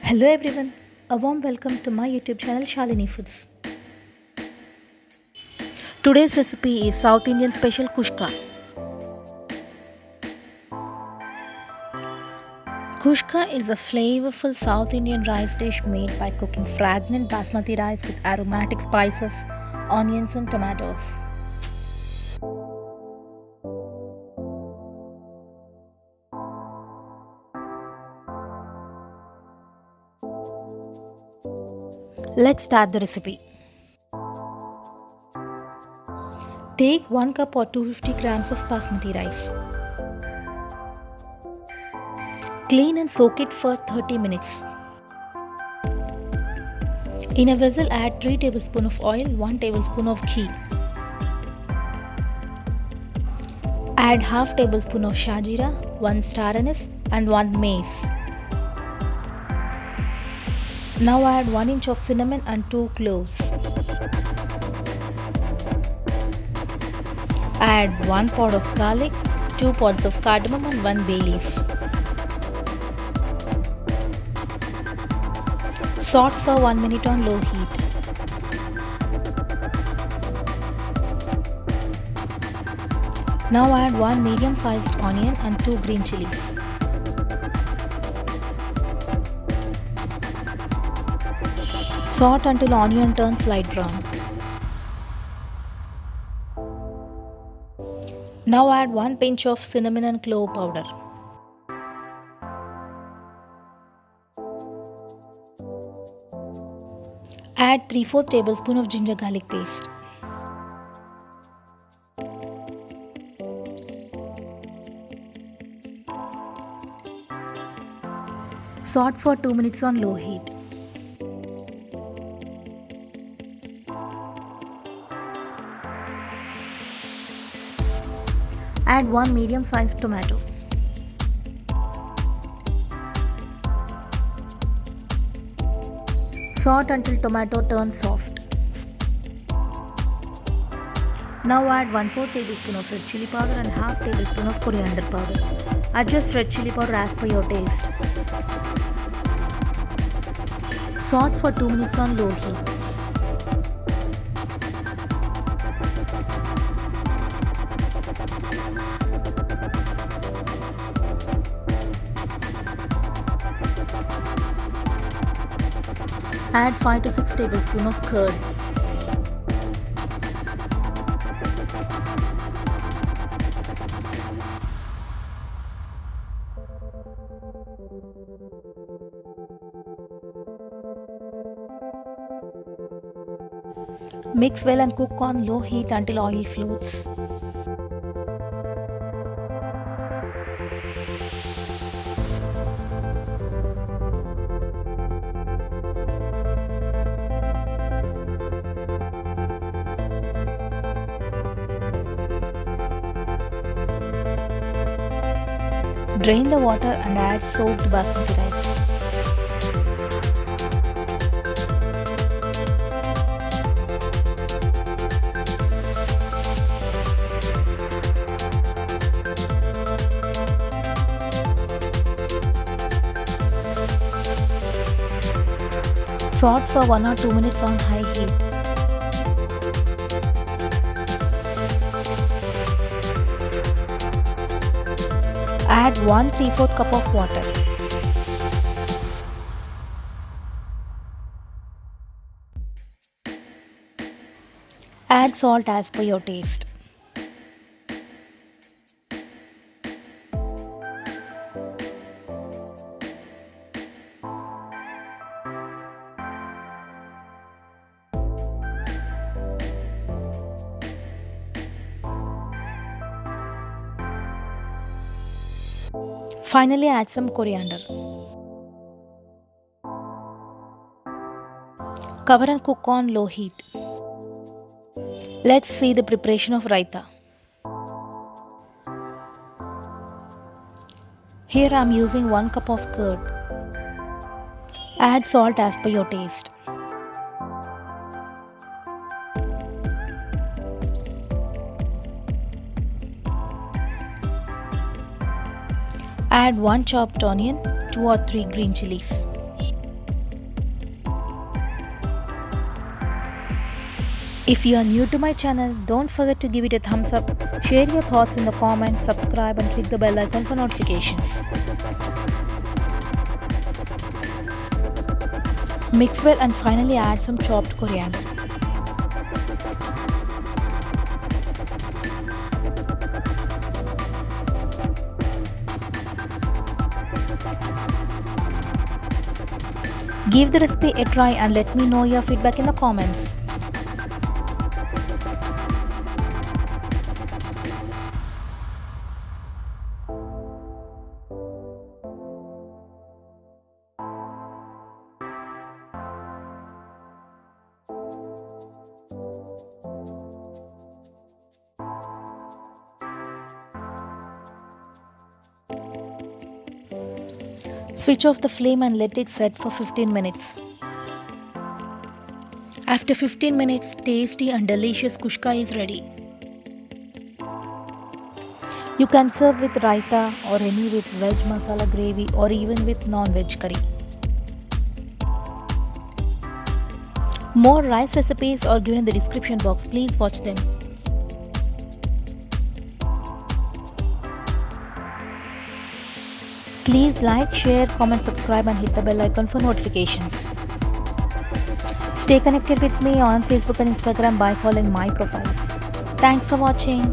Hello everyone, a warm welcome to my YouTube channel Shalini Foods. Today's recipe is South Indian special Kushka. Kushka is a flavorful South Indian rice dish made by cooking fragrant basmati rice with aromatic spices, onions and tomatoes. Let's start the recipe. Take 1 cup or 250 grams of basmati rice. Clean and soak it for 30 minutes. In a vessel add 3 tablespoons of oil, 1 tablespoon of ghee. Add half tablespoon of shajira, 1 star anise and 1 mace. Now add 1 inch of cinnamon and 2 cloves. Add 1 pod of garlic, 2 pods of cardamom and 1 bay leaf. Saute for 1 minute on low heat. Now add 1 medium sized onion and 2 green chilies. Saute until onion turns light brown. Now add 1 pinch of cinnamon and clove powder. Add 3/4 tablespoon of ginger garlic paste. Saute for 2 minutes on low heat. Add 1 medium sized tomato. Saute until tomato turns soft. Now add 1/4 tablespoon of red chili powder and half tablespoon of coriander powder. Adjust red chili powder as per your taste. Saute for 2 minutes on low heat. Add 5 to 6 tablespoons of curd. Mix well and cook on low heat until oil floats. Drain the water and add soaked basmati rice. Saute for 1 or 2 minutes on high heat. Add 1 3/4 cup of water. Add salt as per your taste. Finally add some coriander. Cover and cook on low heat. Let's see the preparation of raita. Here I am using 1 cup of curd. Add salt as per your taste. Add 1 chopped onion, 2 or 3 green chilies. If you are new to my channel, don't forget to give it a thumbs up, share your thoughts in the comments, subscribe and click the bell icon for notifications. Mix well and finally add some chopped coriander. Give the recipe a try and let me know your feedback in the comments. Switch off the flame and let it set for 15 minutes. After 15 minutes, tasty and delicious kushka is ready. You can serve with raita or any with veg masala gravy or even with non-veg curry. More rice recipes are given in the description box. Please watch them. Please like, share, comment, subscribe and hit the bell icon for notifications. Stay connected with me on Facebook and Instagram by following my profiles. Thanks for watching.